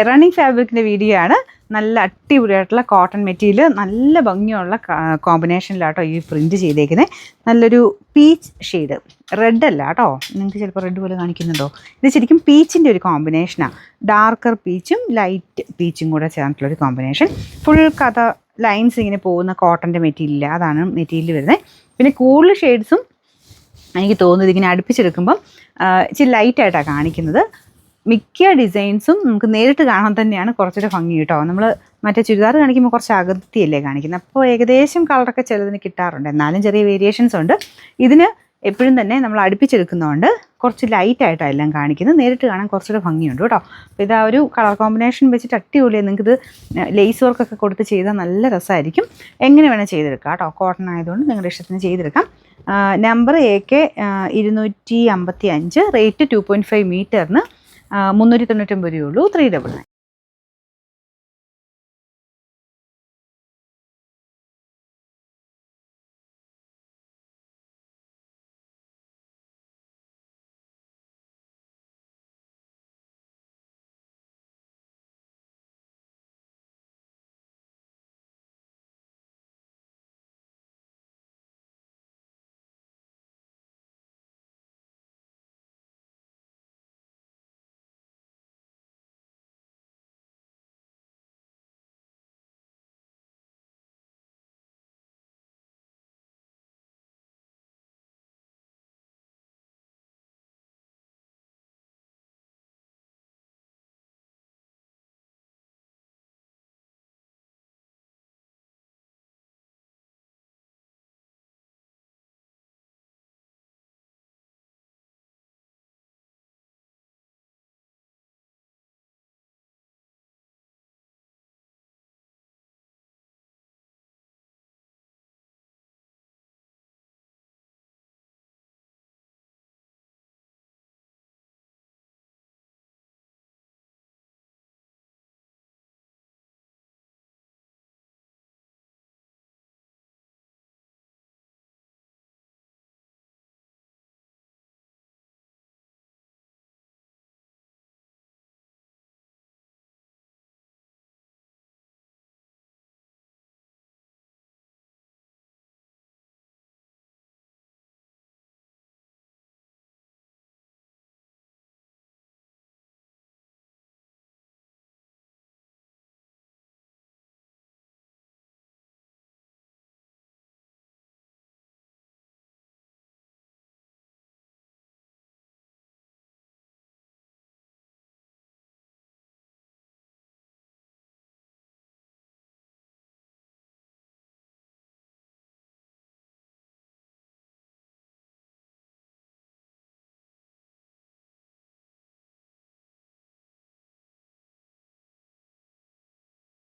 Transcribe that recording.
Running ഫാബ്രിക്കിൻ്റെ video ആണ്. നല്ല അടിപൊളിയായിട്ടുള്ള കോട്ടൺ മെറ്റീരിയൽ, നല്ല ഭംഗിയുള്ള കോമ്പിനേഷനിലാട്ടോ ഈ പ്രിൻറ്റ് ചെയ്തേക്കുന്നത്. നല്ലൊരു പീച്ച് ഷെയ്ഡ്, റെഡ് അല്ല കേട്ടോ, നിങ്ങൾക്ക് ചിലപ്പോൾ റെഡ് പോലെ കാണിക്കുന്നുണ്ടോ? ഇത് ശരിക്കും പീച്ചിൻ്റെ ഒരു കോമ്പിനേഷനാണ്. ഡാർക്കർ പീച്ചും ലൈറ്റ് പീച്ചും കൂടെ ചേർന്നിട്ടുള്ളൊരു കോമ്പിനേഷൻ. ഫുൾ കഥ ലൈൻസ് ഇങ്ങനെ പോകുന്ന കോട്ടൻ്റെ മെറ്റീരിയൽ, അതാണ് മെറ്റീരിയൽ വരുന്നത്. പിന്നെ കൂടുതൽ ഷെയ്ഡ്സും എനിക്ക് തോന്നുന്നത് ഇങ്ങനെ അടുപ്പിച്ചെടുക്കുമ്പം ഇച്ചിരി ലൈറ്റായിട്ടാണ് കാണിക്കുന്നത്. മിക്ക ഡിസൈൻസും നമുക്ക് നേരിട്ട് കാണാൻ തന്നെയാണ് കുറച്ചുകൂടെ ഭംഗി കേട്ടോ. നമ്മൾ മറ്റേ ചുരിദാർ കാണിക്കുമ്പോൾ കുറച്ച് അകത്തിയല്ലേ കാണിക്കുന്നത്, അപ്പോൾ ഏകദേശം കളറൊക്കെ ചിലതിന് കിട്ടാറുണ്ട്, എന്നാലും ചെറിയ വേരിയേഷൻസ് ഉണ്ട്. ഇതിന് എപ്പോഴും തന്നെ നമ്മൾ അടുപ്പിച്ചെടുക്കുന്നതുകൊണ്ട് കുറച്ച് ലൈറ്റായിട്ടാണ് എല്ലാം കാണിക്കുന്നത്, നേരിട്ട് കാണാൻ കുറച്ചുകൂടെ ഭംഗിയുണ്ട് കേട്ടോ. അപ്പോൾ ഇതാ ഒരു കളർ കോമ്പിനേഷൻ വെച്ചിട്ട് അടിപൊളിയാണ്. നിങ്ങൾക്കിത് ലേസ് വർക്കൊക്കെ കൊടുത്ത് ചെയ്താൽ നല്ല രസമായിരിക്കും. എങ്ങനെ വേണം ചെയ്തെടുക്കാം കേട്ടോ, കോട്ടൺ ആയതുകൊണ്ട് നിങ്ങളുടെ ഇഷ്ടത്തിന് ചെയ്തെടുക്കാം. നമ്പർ AK 255, റേറ്റ് 2.5 മീറ്ററിന് 399 രൂപയുള്ളൂ. 399.